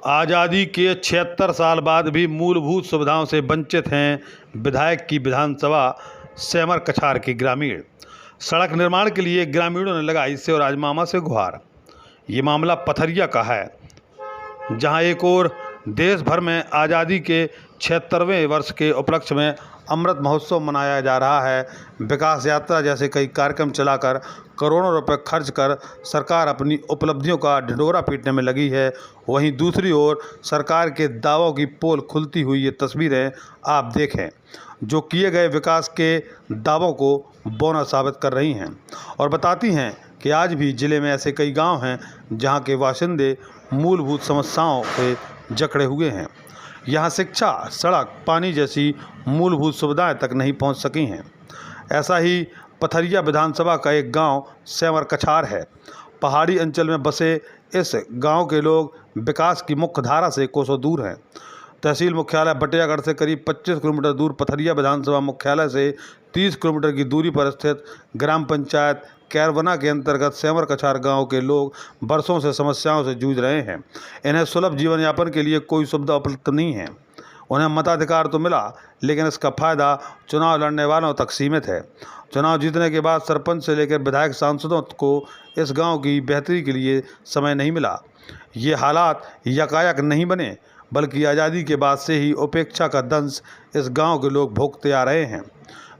आज़ादी के 76 साल बाद भी मूलभूत सुविधाओं से वंचित हैं विधायक की विधानसभा सेमर कछार के ग्रामीण। सड़क निर्माण के लिए ग्रामीणों ने लगाई शिवराज मामा से गुहार। ये मामला पथरिया का है, जहां एक ओर देश भर में आज़ादी के 76वें वर्ष के उपलक्ष्य में अमृत महोत्सव मनाया जा रहा है। विकास यात्रा जैसे कई कार्यक्रम चलाकर करोड़ों रुपए खर्च कर सरकार अपनी उपलब्धियों का ढिंढोरा पीटने में लगी है। वहीं दूसरी ओर सरकार के दावों की पोल खुलती हुई ये तस्वीरें आप देखें, जो किए गए विकास के दावों को बौना साबित कर रही हैं और बताती हैं कि आज भी जिले में ऐसे कई गांव हैं जहां के बाशिंदे मूलभूत समस्याओं से जकड़े हुए हैं। यहाँ शिक्षा, सड़क, पानी जैसी मूलभूत सुविधाएं तक नहीं पहुंच सकी हैं। ऐसा ही पथरिया विधानसभा का एक गांव सेमर कछार है। पहाड़ी अंचल में बसे इस गांव के लोग विकास की मुख्य धारा से कोसों दूर हैं। तहसील मुख्यालय बटियागढ़ से करीब 25 किलोमीटर दूर, पथरिया विधानसभा मुख्यालय से 30 किलोमीटर की दूरी पर स्थित ग्राम पंचायत कैरवना के अंतर्गत सेमर कछार गांव के लोग बरसों से समस्याओं से जूझ रहे हैं। इन्हें सुलभ जीवन यापन के लिए कोई सुविधा उपलब्ध नहीं है। उन्हें मताधिकार तो मिला, लेकिन इसका फायदा चुनाव लड़ने वालों तक सीमित है। चुनाव जीतने के बाद सरपंच से लेकर विधायक सांसदों को इस गांव की बेहतरी के लिए समय नहीं मिला। ये हालात यकायक नहीं बने, बल्कि आज़ादी के बाद से ही उपेक्षा का दंश इस गांव के लोग भोगते आ रहे हैं।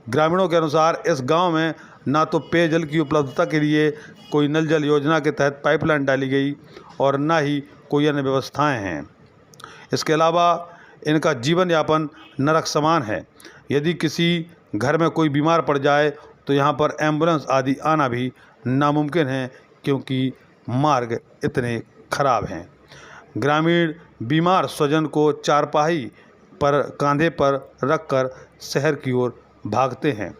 ग्रामीणों के अनुसार इस गांव में ना तो पेयजल की उपलब्धता के लिए कोई नल जल योजना के तहत पाइपलाइन डाली गई और ना ही कोई अन्य व्यवस्थाएं हैं। इसके अलावा इनका जीवन यापन नरक समान है। यदि किसी घर में कोई बीमार पड़ जाए तो यहाँ पर एम्बुलेंस आदि आना भी नामुमकिन है, क्योंकि मार्ग इतने खराब हैं। ग्रामीण बीमार स्वजन को चारपाई पर कंधे पर रखकर शहर की ओर भागते हैं।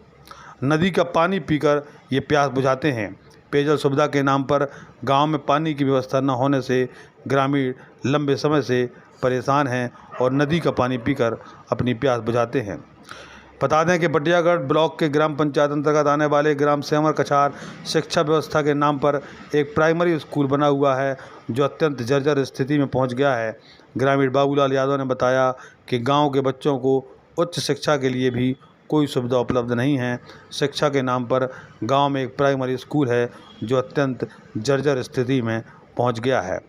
नदी का पानी पीकर ये प्यास बुझाते हैं। पेयजल सुविधा के नाम पर गांव में पानी की व्यवस्था न होने से ग्रामीण लंबे समय से परेशान हैं और नदी का पानी पीकर अपनी प्यास बुझाते हैं। बता दें कि बटियागढ़ ब्लॉक के ग्राम पंचायत अंतर्गत आने वाले ग्राम सेमर कछार शिक्षा व्यवस्था के नाम पर एक प्राइमरी स्कूल बना हुआ है, जो अत्यंत जर्जर स्थिति में पहुंच गया है। ग्रामीण बाबूलाल यादव ने बताया कि गांव के बच्चों को उच्च शिक्षा के लिए भी कोई सुविधा उपलब्ध नहीं है। शिक्षा के नाम पर गांव में एक प्राइमरी स्कूल है, जो अत्यंत जर्जर स्थिति में पहुंच गया है।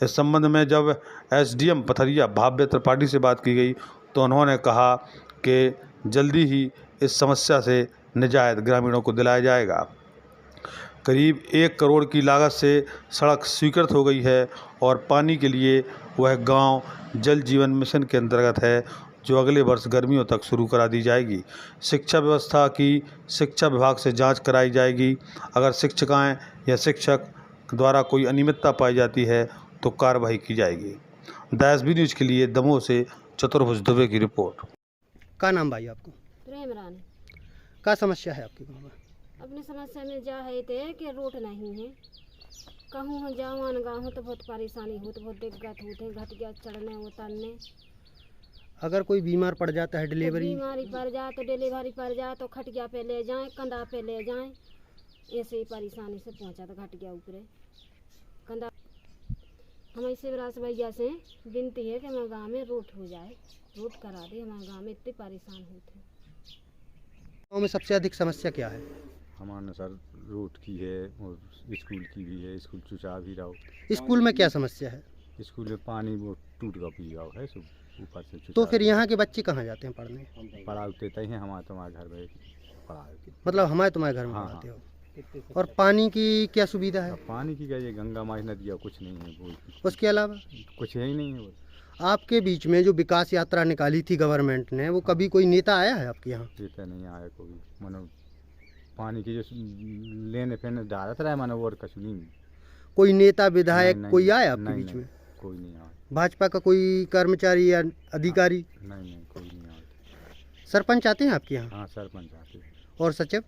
इस संबंध में जब एसडीएम पथरिया भाव्य त्रिपाठी से बात की गई तो उन्होंने कहा कि जल्दी ही इस समस्या से निजात ग्रामीणों को दिलाया जाएगा। करीब 1 करोड़ की लागत से सड़क स्वीकृत हो गई है और पानी के लिए वह गांव जल जीवन मिशन के अंतर्गत है, जो अगले वर्ष गर्मियों तक शुरू करा दी जाएगी। शिक्षा व्यवस्था की शिक्षा विभाग से जांच कराई जाएगी। अगर शिक्षिकाएं या शिक्षक द्वारा कोई अनियमितता पाई जाती है तो कार्रवाई की जाएगी। द न्यूज़ के लिए दमोह से चतुर्भुज दुबे की रिपोर्ट। का नाम भाई आपको? प्रेम रानी। का समस्या है आपकी गाँव में? अपनी समस्या में जा है थे कि रोड नहीं है। कहूँ हम जाऊँ गाँव तो बहुत परेशानी हो, तो बहुत दिक्कत होते, घट गया चढ़ने उतरने। अगर कोई बीमार पड़ जाता है, डिलीवरी बीमारी पड़ जाए तो डिलीवरी पड़ जाए तो खटिया पे ले जाएं, कंधा पे ले जाएं, ऐसे ही परेशानी से पहुंचा था। घट गया ऊपरे कंधा। हमारी शिवराज भैया से विनती है कि हमारे गाँव में रोड हो जाए, रोड करा दे। हमारे गाँव में इतने परेशान होते हैं। गाँव में सबसे अधिक समस्या क्या है? हमारे सर रोड की है और स्कूल की भी है। स्कूल चुचा भी रहा। स्कूल में क्या समस्या है? स्कूल में पानी वो टूट का पी रहा है, सब ऊपर से। तो फिर यहाँ के बच्चे कहाँ जाते हैं पढ़ने? पढ़ाते हैं हमारे घर में पढ़ाते। मतलब हमारे तुम्हारे घर में हाँ, पढ़ाते हो। और पानी की क्या सुविधा है? पानी की क्या, ये गंगा माई नदिया कुछ नहीं है। वो उसके अलावा कुछ है ही नहीं है। आपके बीच में जो विकास यात्रा निकाली थी गवर्नमेंट ने, वो कभी कोई नेता आया है आपके यहाँ? नेता नहीं आया कोई। मानो पानी की जो लेने फेने डालत रहा है, मानो और कछु नहीं। कोई नेता विधायक नहीं, कोई आया आपके नहीं, बीच में? कोई नहीं आया। भाजपा का कोई कर्मचारी या अधिकारी? नहीं, कोई नहीं आया। सरपंच आते हैं आपके यहाँ? हाँ, सरपंच आते हैं। और सचिव?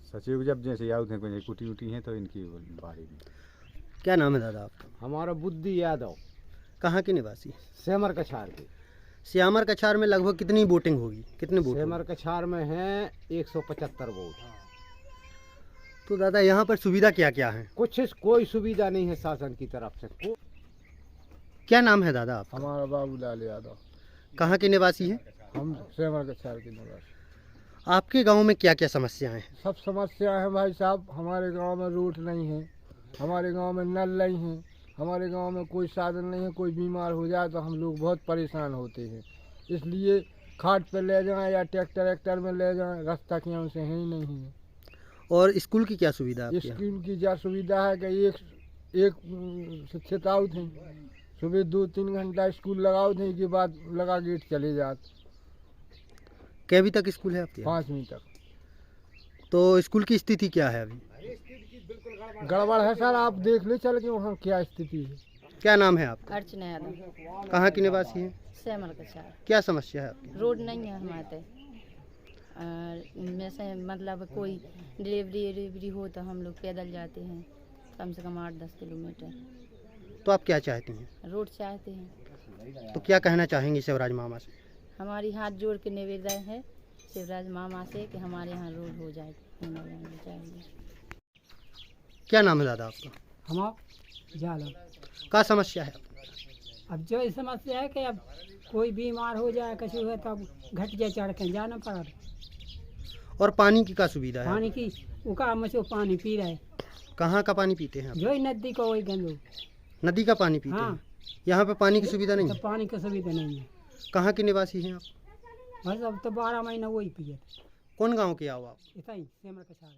सचिव जब जैसे आते हैं, कोई कुटी उटी हैं तो इनकी बारे में। क्या नाम है दादा आपका? हमारा बुद्धि यादव, कहाँ के निवासी? सेमर कछार के। श्यामर कछार में लगभग कितनी वोटिंग होगी? कितने वोट? सेमर कछार में है 175 वोट। तो दादा यहाँ पर सुविधा क्या क्या है? कुछ कोई सुविधा नहीं है शासन की तरफ से। क्या नाम है दादा आपका? हमारा बाबूलाल यादव। कहाँ के निवासी हैं? हम सेमर कछार के निवासी। आपके गांव में क्या क्या समस्याएं हैं? सब समस्या है भाई साहब। हमारे गांव में रोड नहीं है, हमारे गांव में नल नहीं है, हमारे गांव में कोई साधन नहीं है। कोई बीमार हो जाए तो हम लोग बहुत परेशान होते हैं। इसलिए खाट पे ले जाएं या ट्रैक्टर में ले जाएं, रास्ता की हमसे है ही नहीं है। और स्कूल की क्या सुविधा है आपके यहाँ? स्कूल की क्या सुविधा है कि एक शिक्षित आउट हैं, सुबह 2-3 घंटा स्कूल लगाओ थे के बाद लगा गेट चले जाते। कैवी तक स्कूल है आपके यहाँ? 5वीं तक। तो स्कूल की स्थिति क्या है अभी? गड़बड़ है सर, आप देख ले चल के वहाँ क्या स्थिति है। क्या नाम है आपका? अर्चना यादव। कहाँ की निवासी हैं? सेमर कछार। क्या समस्या है आपकी? रोड नहीं है हमारे में से, मतलब कोई डिलीवरी हो तो हम लोग पैदल जाते हैं कम से कम 8-10 किलोमीटर। तो आप क्या चाहती हैं? रोड चाहते हैं। तो क्या कहना चाहेंगी शिवराज मामा से? हमारी हाथ जोड़ के निवेदन है शिवराज मामा से कि हमारे यहाँ रोड हो जाए, होना चाहिए। क्या नाम है दादा आपका? हमारा जालम। क्या समस्या है? अब जो ये समस्या है कि अब कोई बीमार हो जाए कछु है तब घटिया चढ़ के जाना पड़ा। और पानी की क्या सुविधा है? पानी की उका मचो पानी पी रहे, कहाँ का पानी पीते हैं आप? जो ही नदी का वही गंदो। नदी का पानी पीते हाँ। हैं? यहाँ पे पानी की सुविधा नहीं तो है? पानी की सुविधा नहीं है। कहाँ के निवासी हैं आप? बस अब तो 12 महीना वही पिए। कौन गांव के आओ आप? इतना ही सेमर कछार।